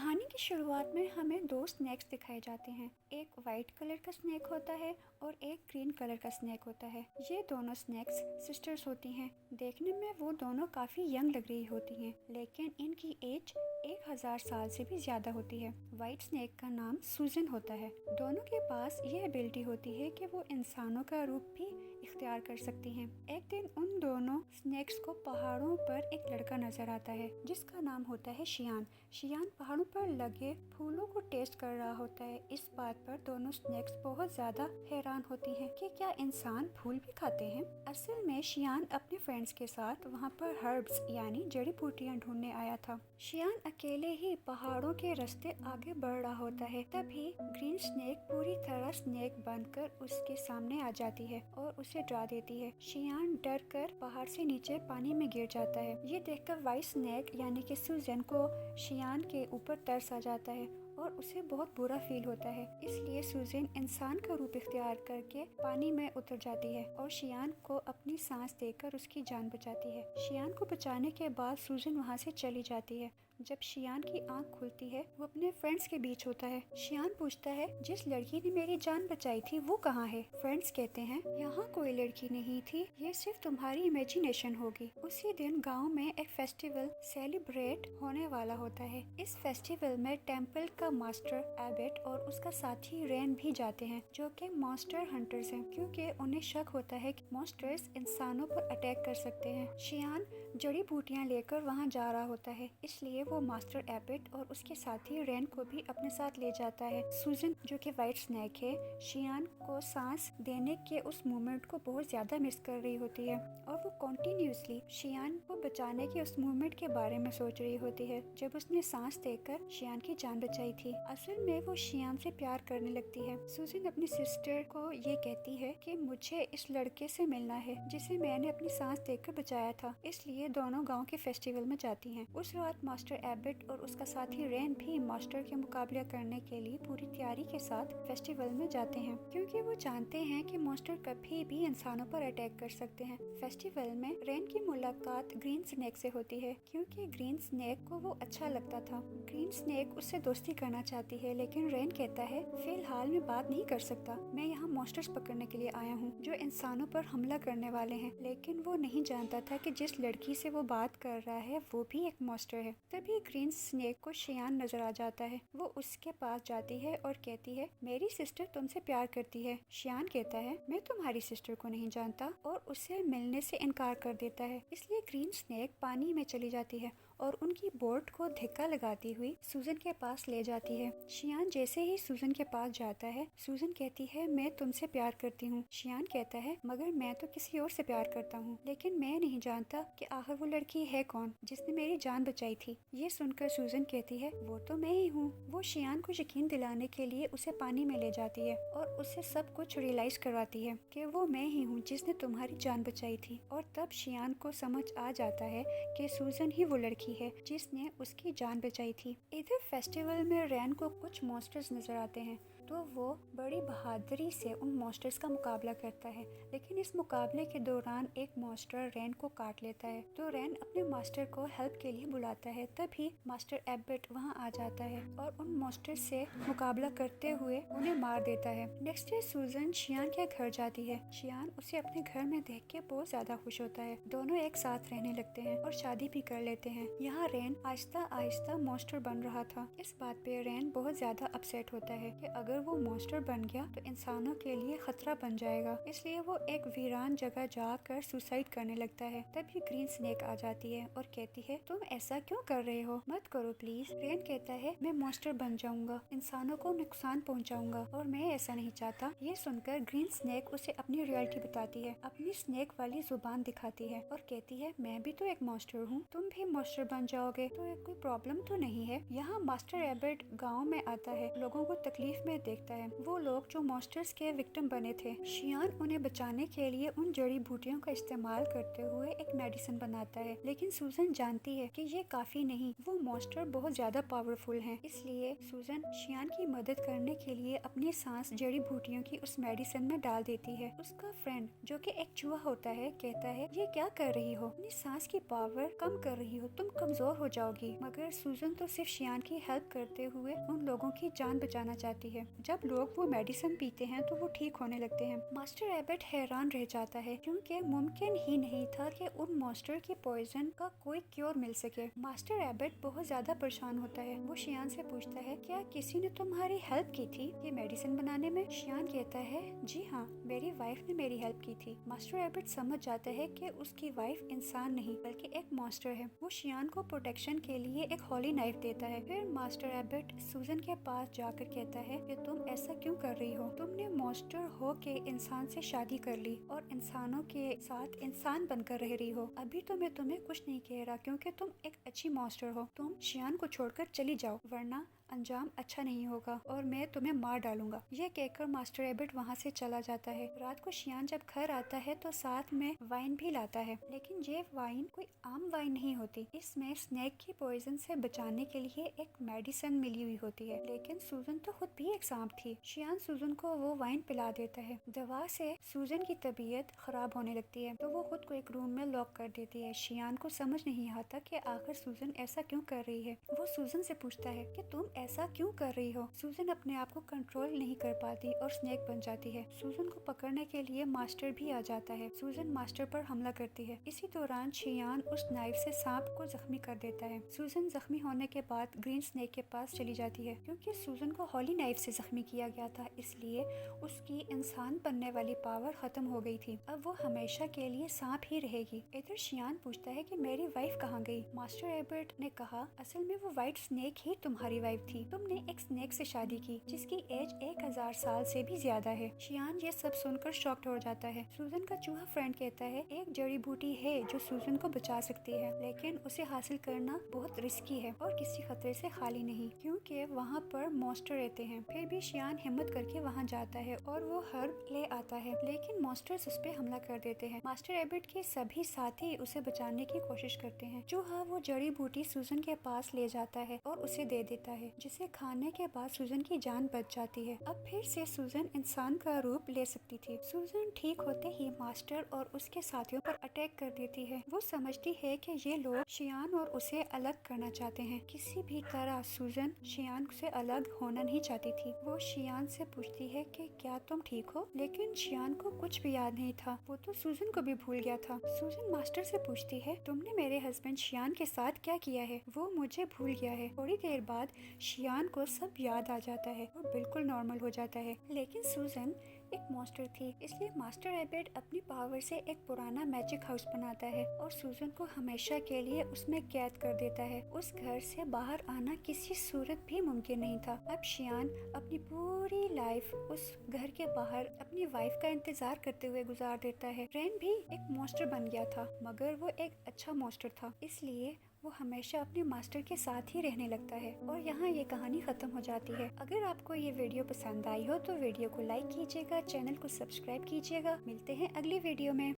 कहानी की शुरुआत में हमें दो स्नैक्स दिखाए जाते हैं। एक वाइट कलर का स्नैक होता है और एक ग्रीन कलर का स्नैक होता है। ये दोनों स्नैक्स सिस्टर्स होती हैं। देखने में वो दोनों काफ़ी यंग लग रही होती हैं, लेकिन इनकी एज 1000 साल से भी ज़्यादा होती है। वाइट स्नैक का नाम सूजन होता है। दोनों के पास यह एबिलिटी होती है कि वो इंसानों का रूप भी इख्तियार कर सकती हैं। एक दिन उन दोनों स्नैक्स को पहाड़ों पर एक लड़का नजर आता है जिसका नाम होता है शियान। शियान पहाड़ों पर लगे फूलों को टेस्ट कर रहा होता है। इस बात पर दोनों स्नैक्स बहुत ज्यादा हैरान होती हैं कि क्या इंसान फूल भी खाते हैं। असल में शियान अपने फ्रेंड्स के साथ वहाँ पर हर्ब्स यानी जड़ी बूटियाँ ढूंढने आया था। शियान अकेले ही पहाड़ों के रास्ते आगे बढ़ रहा होता है। तभी ग्रीन स्नेक पूरी तरह स्नेक बनकर उसके सामने आ जाती है और उसे डरा देती है। शियान डर कर पहाड़ से नीचे पानी में गिर जाता है। ये देखकर वाइट स्नेक यानी कि सूजन को शियान के ऊपर तरस आ जाता है और उसे बहुत बुरा फील होता है। इसलिए सूजन इंसान का रूप इख्तियार करके पानी में उतर जाती है और शियान को अपनी सांस देकर उसकी जान बचाती है। शियान को बचाने के बाद सूजन वहाँ से चली जाती है। जब शियान की आंख खुलती है वो अपने फ्रेंड्स के बीच होता है। शियान पूछता है, जिस लड़की ने मेरी जान बचाई थी वो कहाँ है? फ्रेंड्स कहते हैं, यहाँ कोई लड़की नहीं थी, ये सिर्फ तुम्हारी इमेजिनेशन होगी। उसी दिन गांव में एक फेस्टिवल सेलिब्रेट होने वाला होता है। इस फेस्टिवल में टेम्पल का मास्टर एबेट और उसका साथी रेन भी जाते हैं, जो कि मॉन्स्टर हंटर्स हैं, क्योंकि उन्हें शक होता है कि मॉन्स्टर्स इंसानों पर अटैक कर सकते हैं। शियान जड़ी बूटियां लेकर वहां जा रहा होता है, इसलिए वो मास्टर एबेट और उसके साथी रेन को भी अपने साथ ले जाता है। सूजन जो कि वाइट स्नैक है, शियान को सांस देने के उस मोमेंट को बहुत ज्यादा मिस कर रही होती है और वो कॉन्टिन्यूसली शियान को बचाने के उस मोमेंट के बारे में सोच रही होती है जब उसने सांस देकर शियान की जान बचाई थी। असल में वो शियान से प्यार करने लगती है। सूजन अपनी सिस्टर को ये कहती है कि मुझे इस लड़के से मिलना है जिसे मैंने अपनी सांस देकर बचाया था। इसलिए दोनों गांव के फेस्टिवल में जाती हैं। उस रात मास्टर एबेट और उसका साथी रेन भी मास्टर के मुकाबला करने के लिए पूरी तैयारी के साथ फेस्टिवल में जाते हैं, क्योंकि वो जानते हैं कि मास्टर कभी भी इंसानों पर अटैक कर सकते हैं। फेस्टिवल में रेन की मुलाकात ग्रीन स्नेक से होती है, क्योंकि ग्रीन स्नेक को वो अच्छा लगता था। ग्रीन स्नेक उससे दोस्ती करना चाहती है, लेकिन रेन कहता है, फिलहाल मैं बात नहीं कर सकता, मैं यहाँ मॉन्स्टर्स पकड़ने के लिए आया हूँ जो इंसानों पर हमला करने वाले हैं। लेकिन वो नहीं जानता था कि जिस लड़की से वो बात कर रहा है वो भी एक मॉन्स्टर है। तभी ग्रीन स्नेक को शियान नजर आ जाता है। वो उसके पास जाती है और कहती है, मेरी सिस्टर तुमसे प्यार करती है। शियान कहता है, मैं तुम्हारी सिस्टर को नहीं जानता, और उसे मिलने से इनकार कर देता है। इसलिए ग्रीन स्नेक पानी में चली जाती है और उनकी बोट को धक्का लगाती हुई सूजन के पास ले जाती है। शियान जैसे ही सूजन के पास जाता है, सूजन कहती है, मैं तुमसे प्यार करती हूँ। शियान कहता है, मगर मैं तो किसी और से प्यार करता हूँ, लेकिन मैं नहीं जानता कि आखिर वो लड़की है कौन जिसने मेरी जान बचाई थी। ये सुनकर सूजन कहती है, वो तो मैं ही हूँ। वो शियान को यकीन दिलाने के लिए उसे पानी में ले जाती है और उसे सब कुछ रियलाइज करवाती है कि वो मैं ही हूँ जिसने तुम्हारी जान बचाई थी। और तब शियान को समझ आ जाता है कि सूजन ही वो लड़की है जिसने उसकी जान बचाई थी। इधर फेस्टिवल में रैन को कुछ मॉन्स्टर्स नजर आते हैं, तो वो बड़ी बहादुरी से उन मॉन्स्टर्स का मुकाबला करता है। लेकिन इस मुकाबले के दौरान एक मॉन्स्टर रैन को काट लेता है, तो रैन अपने मास्टर को हेल्प के लिए बुलाता है। तभी मास्टर एबेट वहाँ आ जाता है और उन मॉन्स्टर से मुकाबला करते हुए उन्हें मार देता है। नेक्स्ट डे सूजन शियान के घर जाती है। शियान उसे अपने घर में देख के बहुत ज्यादा खुश होता है। दोनों एक साथ रहने लगते हैं और शादी भी कर लेते हैं। यहाँ रैन आहिस्ता आहिस्ता मॉन्स्टर बन रहा था। इस बात पे रैन बहुत ज्यादा अपसेट होता है कि अगर वो मॉन्स्टर बन गया तो इंसानों के लिए खतरा बन जाएगा। इसलिए वो एक वीरान जगह जाकर सुसाइड करने लगता है। तभी ग्रीन स्नेक आ जाती है और कहती है, तुम ऐसा क्यों कर रहे हो, मत करो प्लीज। रैन कहता है, मैं मॉन्स्टर बन जाऊंगा, इंसानों को नुकसान पहुंचाऊंगा और मैं ऐसा नहीं चाहता। ये सुनकर ग्रीन स्नेक उसे अपनी रियलिटी बताती है, अपनी स्नेक वाली जुबान दिखाती है और कहती है, मैं भी तो एक मॉन्स्टर हूँ, तुम भी मॉन्स्टर बन जाओगे तो कोई प्रॉब्लम तो नहीं है। यहाँ मास्टर एबर्ट गाँव में आता है। लोगों को तकलीफ में देखता है, वो लोग जो मॉन्स्टर्स के विक्टिम बने थे। शियान उन्हें बचाने के लिए उन जड़ी बूटियों का इस्तेमाल करते हुए एक मेडिसिन बनाता है, लेकिन सूजन जानती है कि ये काफी नहीं, वो मॉन्स्टर बहुत ज्यादा पावरफुल हैं। इसलिए सूजन शियान की मदद करने के लिए अपनी सांस जड़ी बूटियों की उस मेडिसिन में डाल देती है। उसका फ्रेंड जो कि एक चूहा होता है कहता है, ये क्या कर रही हो, अपनी सांस की पावर कम कर रही हो, तुम कमजोर हो जाओगी। मगर सूजन तो सिर्फ शियान की हेल्प करते हुए उन लोगों की जान बचाना चाहती है। जब लोग वो मेडिसिन पीते हैं तो वो ठीक होने लगते हैं। मास्टर रैबिट हैरान रह जाता है क्योंकि मुमकिन ही नहीं था कि उन मॉन्स्टर की पॉइजन का कोई क्योर मिल सके। मास्टर रैबिट बहुत ज्यादा परेशान होता है। वो शियान से पूछता है, क्या किसी ने तुम्हारी हेल्प की थी ये मेडिसिन बनाने में? शियान कहता है, जी हाँ, मेरी वाइफ ने मेरी हेल्प की थी। मास्टर रैबिट समझ जाता है कि उसकी वाइफ इंसान नहीं बल्कि एक मॉन्स्टर है। वो शियान को प्रोटेक्शन के लिए एक हॉली नाइफ देता है। फिर मास्टर रैबिट सूजन के पास जाकर कहता है कि तुम ऐसा क्यों कर रही हो? तुमने मॉन्स्टर हो के इंसान से शादी कर ली और इंसानों के साथ इंसान बनकर रह रही हो। अभी तो मैं तुम्हें कुछ नहीं कह रहा क्योंकि तुम एक अच्छी मॉन्स्टर हो। तुम शियान को छोड़कर चली जाओ वरना अंजाम अच्छा नहीं होगा और मैं तुम्हें मार डालूंगा। यह कहकर मास्टर रैबिट वहाँ से चला जाता है। रात को शियान जब घर आता है तो साथ में वाइन भी लाता है, लेकिन ये वाइन कोई आम वाइन नहीं होती। इसमें स्नेक की पॉइजन से बचाने के लिए एक मेडिसिन मिली हुई होती है। लेकिन सूजन तो खुद भी एक सांप थी। शियान सूजन को वो वाइन पिला देता है। दवा से सूजन की तबीयत खराब होने लगती है तो वो खुद को एक रूम में लॉक कर देती है। शियान को समझ नहीं आता कि आखिर सूजन ऐसा क्यों कर रही है। वो सूजन से पूछता है कि तुम ऐसा क्यों कर रही हो? सूजन अपने आप को कंट्रोल नहीं कर पाती और स्नेक बन जाती है। सूजन को पकड़ने के लिए मास्टर भी आ जाता है। सूजन मास्टर पर हमला करती है। इसी दौरान शियान उस नाइफ से सांप को जख्मी कर देता है। सूजन जख्मी होने के बाद ग्रीन स्नेक के पास चली जाती है। क्योंकि सूजन को हॉली नाइफ से जख्मी किया गया था इसलिए उसकी इंसान बनने वाली पावर खत्म हो गई थी। अब वो हमेशा के लिए सांप ही रहेगी। इधर शियान पूछता है कि मेरी वाइफ कहाँ गई? मास्टर रैबिट ने कहा, असल में वो व्हाइट स्नेक ही तुम्हारी वाइफ थी। तुमने एक स्नेक से शादी की जिसकी एज 1000 साल से भी ज्यादा है। शियान ये सब सुनकर शॉक्ड हो जाता है। सूजन का चूहा फ्रेंड कहता है, एक जड़ी बूटी है जो सूजन को बचा सकती है, लेकिन उसे हासिल करना बहुत रिस्की है और किसी खतरे से खाली नहीं क्योंकि वहाँ पर मॉन्स्टर रहते हैं। फिर भी शियान हिम्मत करके वहाँ जाता है और वो हर्ब ले आता है, लेकिन मॉन्स्टर्स उस पे हमला कर देते हैं। मास्टर रैबिट के सभी साथी उसे बचाने की कोशिश करते हैं। चूहा वो जड़ी बूटी सूजन के पास ले जाता है और उसे दे देता है, जिसे खाने के बाद सूजन की जान बच जाती है। अब फिर से सूजन इंसान का रूप ले सकती थी। सूजन ठीक होते ही मास्टर और उसके साथियों पर अटैक कर देती है। वो समझती है कि ये लोग शियान और उसे अलग करना चाहते हैं। किसी भी तरह सूजन शियान से अलग होना नहीं चाहती थी। वो शियान से पूछती है कि क्या तुम ठीक हो? लेकिन शियान को कुछ भी याद नहीं था। वो तो सूजन को भी भूल गया था। सूजन मास्टर से पूछती है, तुमने मेरे हस्बैंड शियान के साथ क्या किया है? वो मुझे भूल गया है। थोड़ी देर बाद शियान को सब याद आ जाता है और बिल्कुल नॉर्मल हो जाता है। लेकिन सूजन एक मॉन्स्टर थी, इसलिए मास्टर रैबिट अपनी पावर से एक पुराना मैजिक हाउस बनाता है और सूजन को हमेशा के लिए उसमें कैद कर देता है। उस घर से बाहर आना किसी सूरत भी मुमकिन नहीं था। अब शियान अपनी पूरी लाइफ उस घर के बाहर अपनी वाइफ का इंतजार करते हुए गुजार देता है। रेन भी एक मॉन्स्टर बन गया था, मगर वो एक अच्छा मॉन्स्टर था, इसलिए वो हमेशा अपने मास्टर के साथ ही रहने लगता है। और यहाँ ये कहानी खत्म हो जाती है। अगर आपको ये वीडियो पसंद आई हो तो वीडियो को लाइक कीजिएगा, चैनल को सब्सक्राइब कीजिएगा। मिलते हैं अगली वीडियो में।